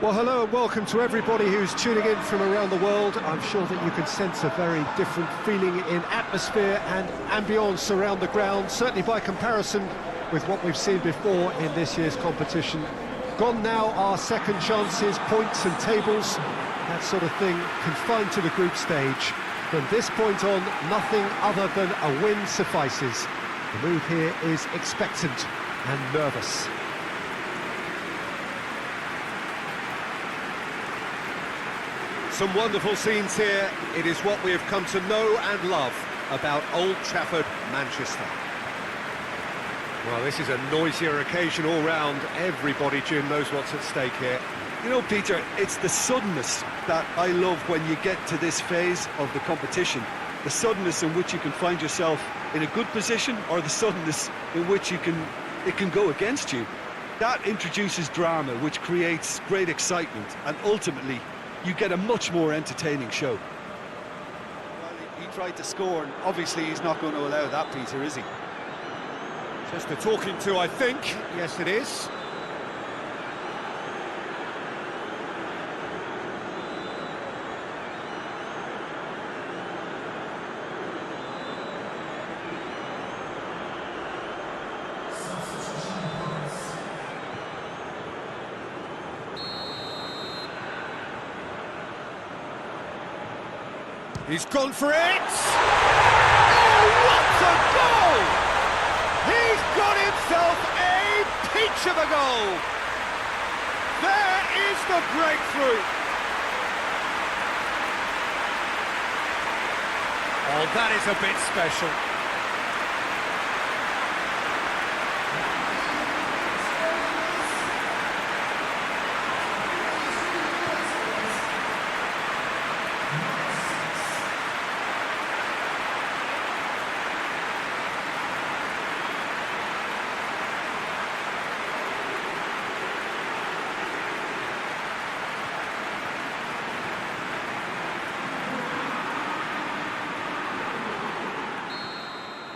Well, hello and welcome to everybody who's tuning in from around the world. I'm sure that you can sense a very different feeling in atmosphere and ambience around the ground, certainly by comparison with what we've seen before in this year's competition. Gone now are second chances, points and tables, that sort of thing confined to the group stage. From this point on, nothing other than a win suffices. The mood here is expectant and nervous. Some wonderful scenes here. It is what we have come to know and love about Old Trafford, Manchester. Well, this is a noisier occasion all round. Everybody, Jim, knows what's at stake here. You know, Peter, it's the suddenness that I love when you get to this phase of the competition. The suddenness in which you can find yourself in a good position, or the suddenness in which it can go against you. That introduces drama, which creates great excitement, and ultimately you get a much more entertaining show. Well, he tried to score, and obviously he's not going to allow that, Peter, is he? Just a talking to, I think. Yes, it is. He's gone for it! Oh, what a goal! He's got himself a peach of a goal! There is the breakthrough! Oh, that is a bit special.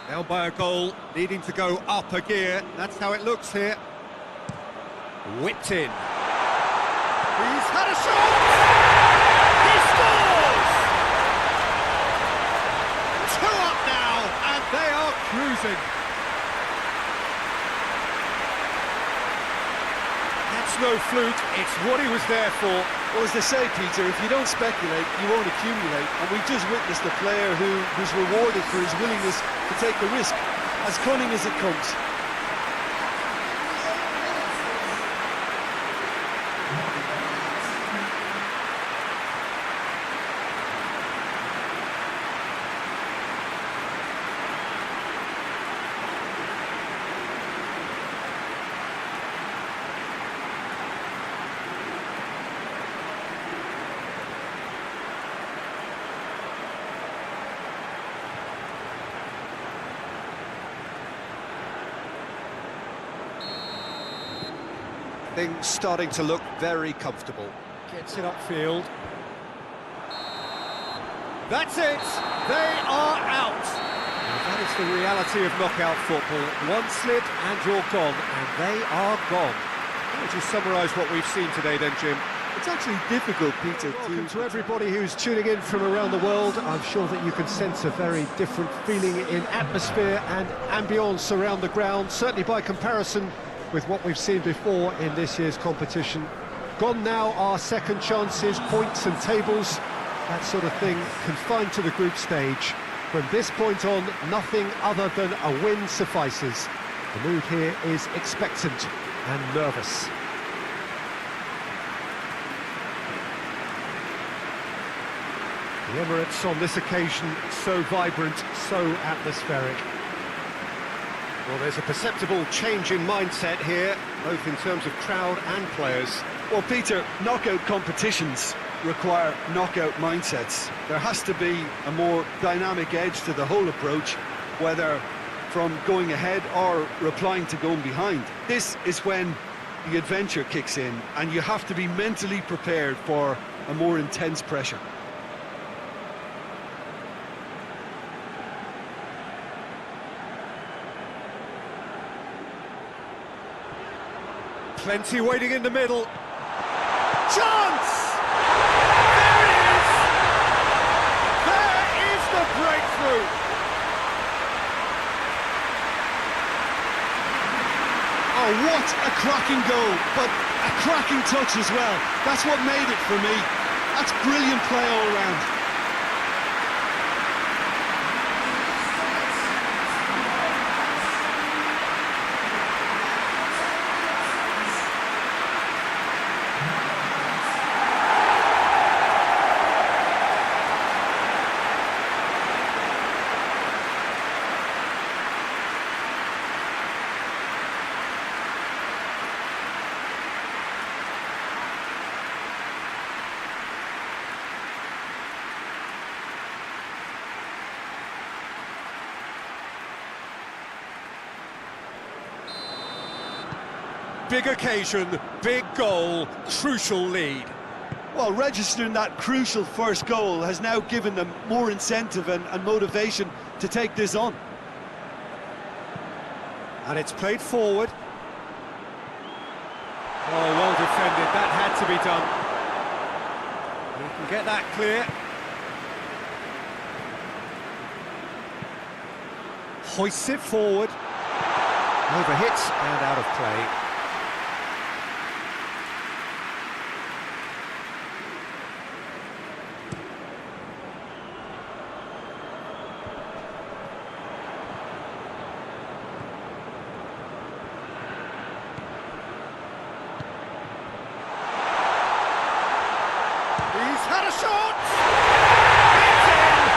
Down by a goal, needing to go up a gear. That's how it looks here. Whipped in. He's had a shot! He scores! 2 up now, and they are cruising. That's no fluke, it's what he was there for. Well, as they say, Peter, if you don't speculate, you won't accumulate. And we just witnessed a player who's rewarded for his willingness to take the risk, as cunning as it comes. Things starting to look very comfortable. Gets it upfield. That's it! They are out! Well, that is the reality of knockout football. One slip and you're gone, and they are gone. How would you summarise what we've seen today then, Jim? It's actually difficult, Peter, Welcome to everybody who's tuning in from around the world. I'm sure that you can sense a very different feeling in atmosphere and ambience around the ground, certainly by comparison with what we've seen before in this year's competition. Gone now are second chances, points and tables, that sort of thing confined to the group stage. From this point on, nothing other than a win suffices. The mood here is expectant and nervous. The Emirates on this occasion so vibrant, so atmospheric. Well, there's a perceptible change in mindset here, both in terms of crowd and players. Well, Peter, knockout competitions require knockout mindsets. There has to be a more dynamic edge to the whole approach, whether from going ahead or replying to going behind. This is when the adventure kicks in, and you have to be mentally prepared for a more intense pressure. Plenty waiting in the middle. Chance! cracking goal, but a cracking touch as well. That's what made it for me. That's brilliant play all round. Big occasion, big goal, crucial lead. Well, registering that crucial first goal has now given them more incentive and motivation to take this on. And it's played forward. Oh, well defended, that had to be done. You can get that clear. Hoists it forward. Overhits and out of play. He's had a shot! It's in!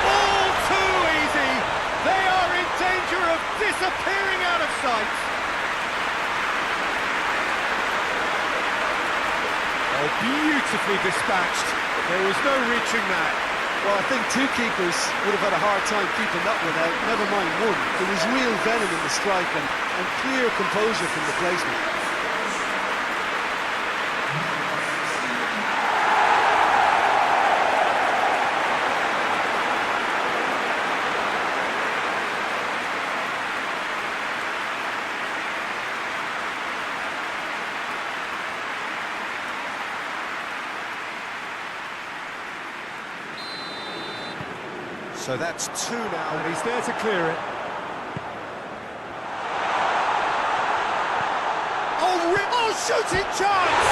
All too easy! They are in danger of disappearing out of sight! Oh, beautifully dispatched. There was no reaching that. Well, I think two keepers would have had a hard time keeping that one out, never mind one. There was real venom in the strike and clear composure from the placement. So that's two now, and he's there to clear it. Oh, shooting chance!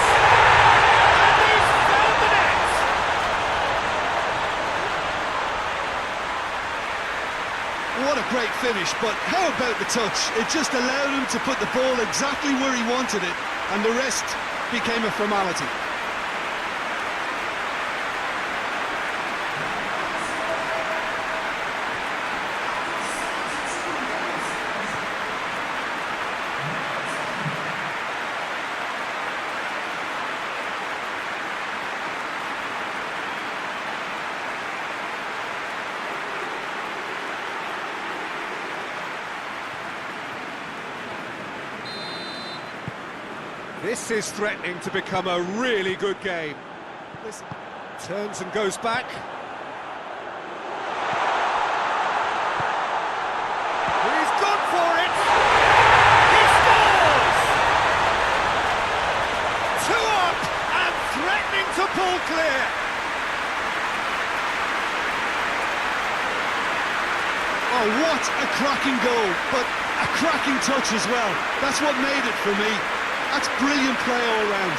And he's found the net! What a great finish, but how about the touch? It just allowed him to put the ball exactly where he wanted it, and the rest became a formality. This is threatening to become a really good game. Listen. Turns and goes back. He's gone for it! He scores! 2 up and threatening to pull clear. Oh, what a cracking goal, but a cracking touch as well. That's what made it for me. That's brilliant play all round.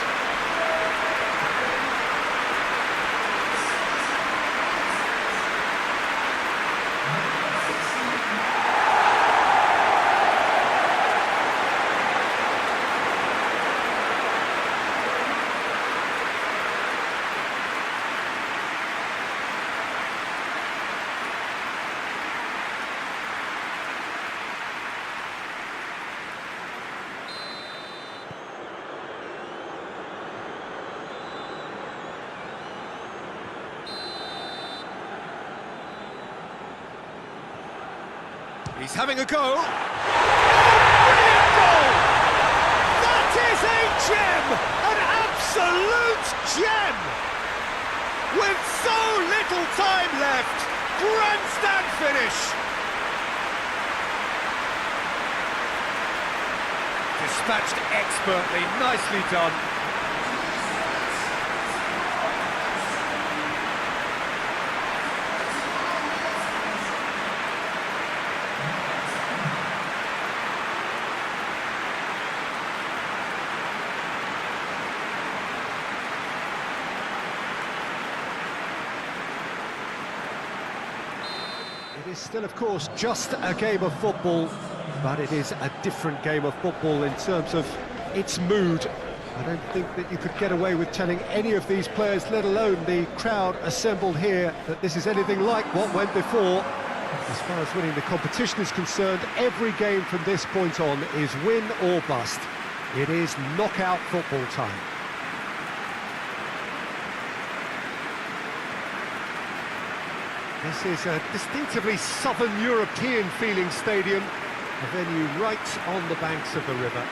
He's having a go. Oh, brilliant goal! That is a gem! An absolute gem! With so little time left, grandstand finish! Dispatched expertly, nicely done. It is still, of course, just a game of football, but it is a different game of football in terms of its mood. I don't think that you could get away with telling any of these players, let alone the crowd assembled here, that this is anything like what went before. As far as winning the competition is concerned, every game from this point on is win or bust. It is knockout football time. This is a distinctively southern European feeling stadium, a venue right on the banks of the river.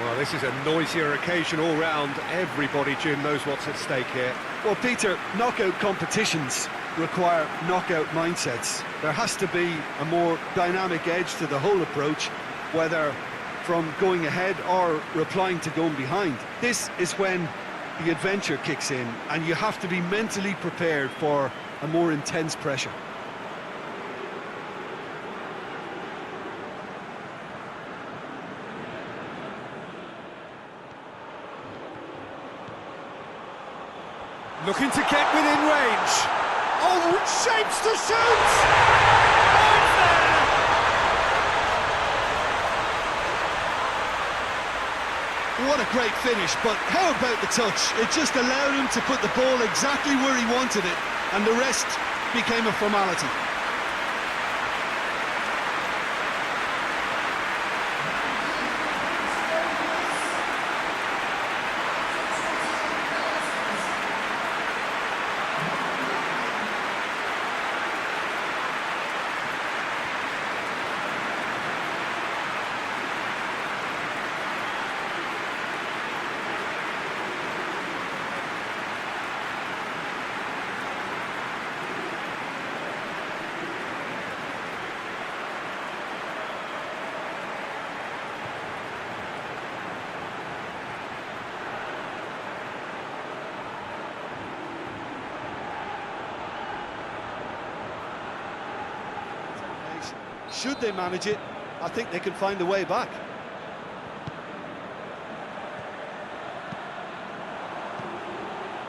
Well, this is a noisier occasion all round. Everybody, Jim, knows what's at stake here. Well, Peter, knockout competitions require knockout mindsets. There has to be a more dynamic edge to the whole approach, whether from going ahead or replying to going behind. This is when the adventure kicks in, and you have to be mentally prepared for a more intense pressure. Looking to get within range. Oh, shapes to shoot! Oh, it's there! What a great finish, but how about the touch? It just allowed him to put the ball exactly where he wanted it, and the rest became a formality. Should they manage it, I think they can find a way back.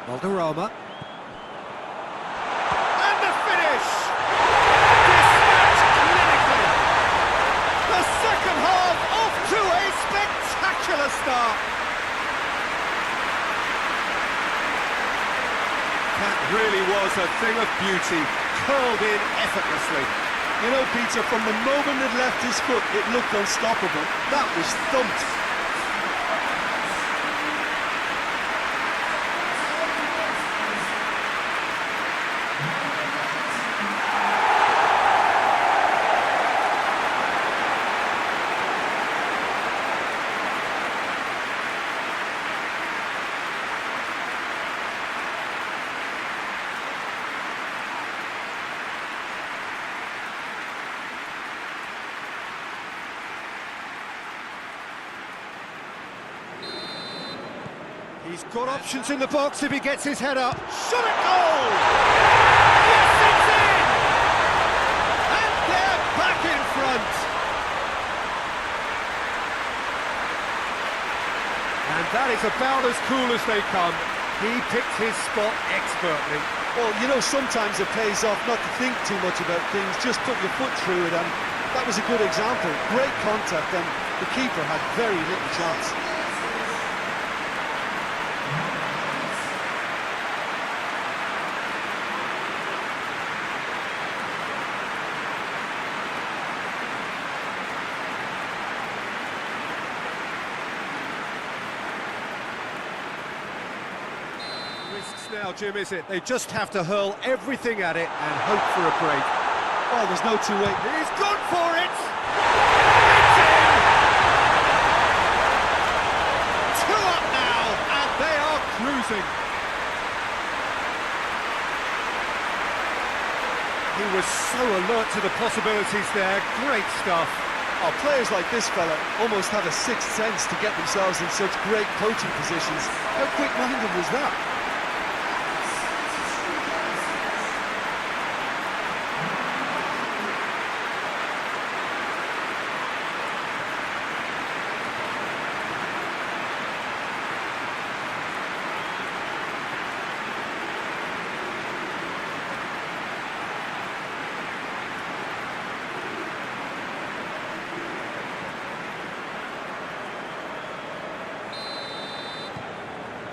Valderrama. And the finish! Dispatched clinically! The second half off to a spectacular start! That really was a thing of beauty, curled in effortlessly. You know, Peter, from the moment it left his foot, it looked unstoppable. That was thumped. He's got options in the box if he gets his head up. Shot at goal! Yes, it's in! And they're back in front! And that is about as cool as they come. He picked his spot expertly. Well, you know, sometimes it pays off not to think too much about things, just put your foot through it, and that was a good example. Great contact, and the keeper had very little chance. Now, Jim, is it? They just have to hurl everything at it and hope for a break. Oh, there's no two way. He's gone for it! It's in! 2 up now, and they are cruising. He was so alert to the possibilities there. Great stuff. Oh, players like this fella almost have a sixth sense to get themselves in such great coaching positions. How quick-minded was that?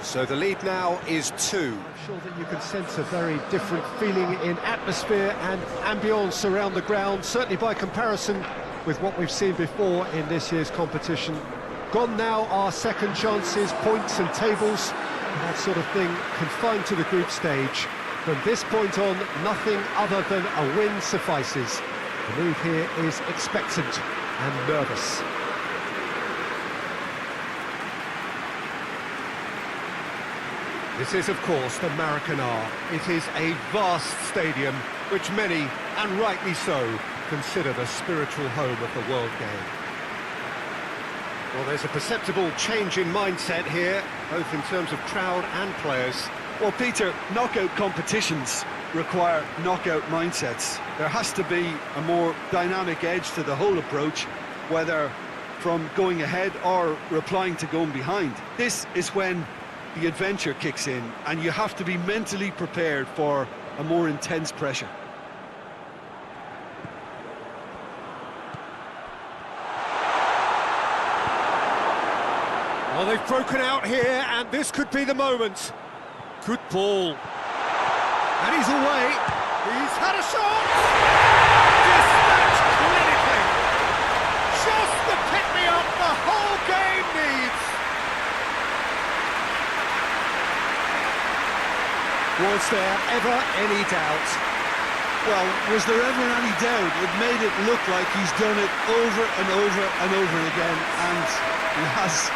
So the lead now is 2. I'm sure that you can sense a very different feeling in atmosphere and ambience around the ground, certainly by comparison with what we've seen before in this year's competition. Gone now are second chances, points and tables, that sort of thing confined to the group stage. From this point on, nothing other than a win suffices. The mood here is expectant and nervous. This is, of course, the Maracanã. It is a vast stadium, which many, and rightly so, consider the spiritual home of the world game. Well, there's a perceptible change in mindset here, both in terms of crowd and players. Well, Peter, knockout competitions require knockout mindsets. There has to be a more dynamic edge to the whole approach, whether from going ahead or replying to going behind. This is when the adventure kicks in, and you have to be mentally prepared for a more intense pressure. Well, they've broken out here, and this could be the moment. Good ball. And he's away. He's had a shot! Dispatched clinically. Just the pick-me-up the whole game needs. Was there ever any doubt? Well, was there ever any doubt? It made it look like he's done it over and over and over again, and he has.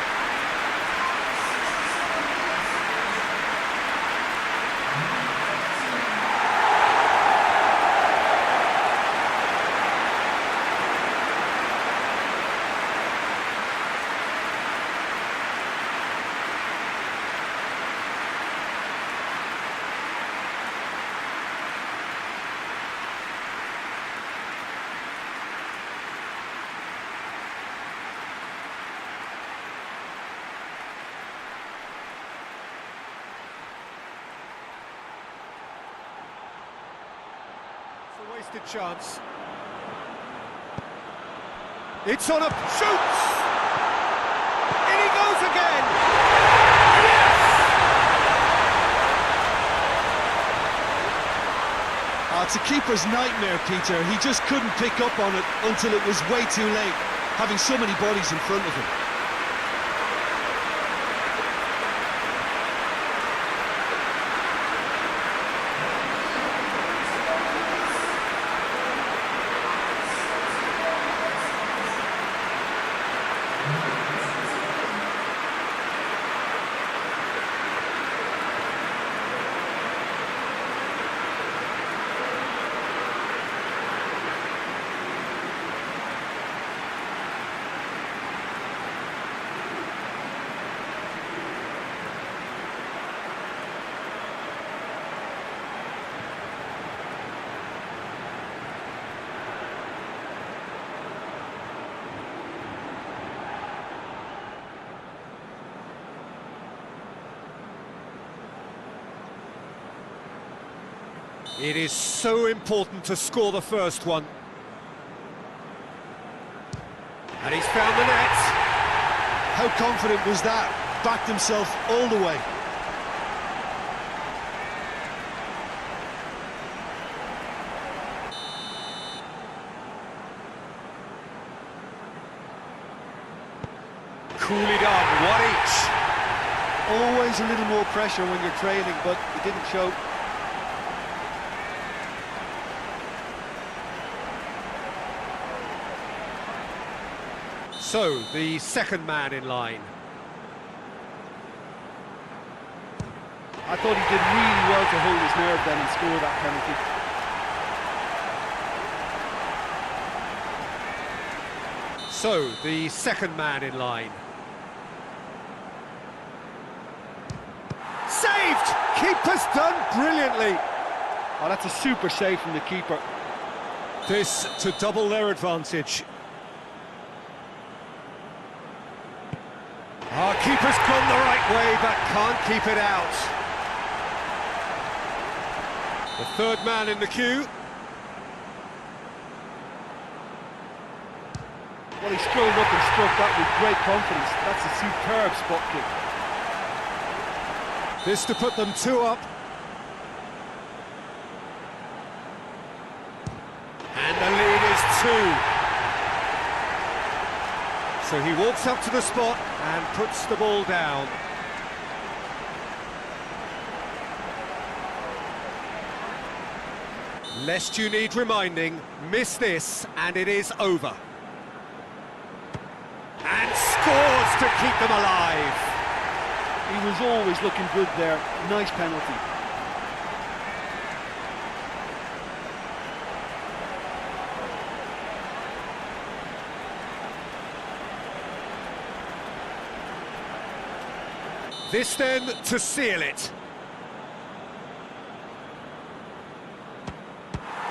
A wasted chance. It's on a shoots! In he goes again! Yes! It's a keeper's nightmare, Peter. He just couldn't pick up on it until it was way too late, having so many bodies in front of him. It is so important to score the first one. And he's found the net. How confident was that? Backed himself all the way. Coolly done, one each. Always a little more pressure when you're trailing, but it didn't show. So, the second man in line. I thought he did really well to hold his nerve then and score that penalty. So, the second man in line. Saved! Keeper's done brilliantly. Oh, that's a super save from the keeper. This to double their advantage. Our keeper's gone the right way, but can't keep it out. The third man in the queue. Well, he strolled up and struck that with great confidence. That's a superb spot kick. This to put them 2 up. And the lead is 2. So he walks up to the spot and puts the ball down. Lest you need reminding, miss this and it is over. And scores to keep them alive. He was always looking good there. Nice penalty. This then to seal it.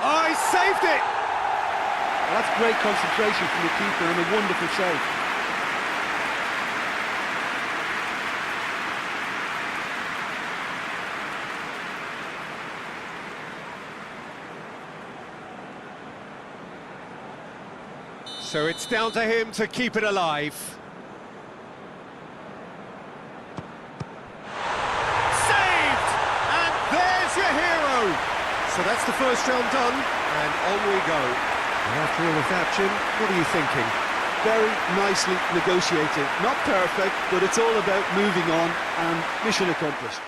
Oh, he saved it! Well, that's great concentration from the keeper and a wonderful save. So it's down to him to keep it alive. Saved! And there's your hero! So that's the first round done, and on we go. And after all of that, Jim, what are you thinking? Very nicely negotiated. Not perfect, but it's all about moving on and mission accomplished.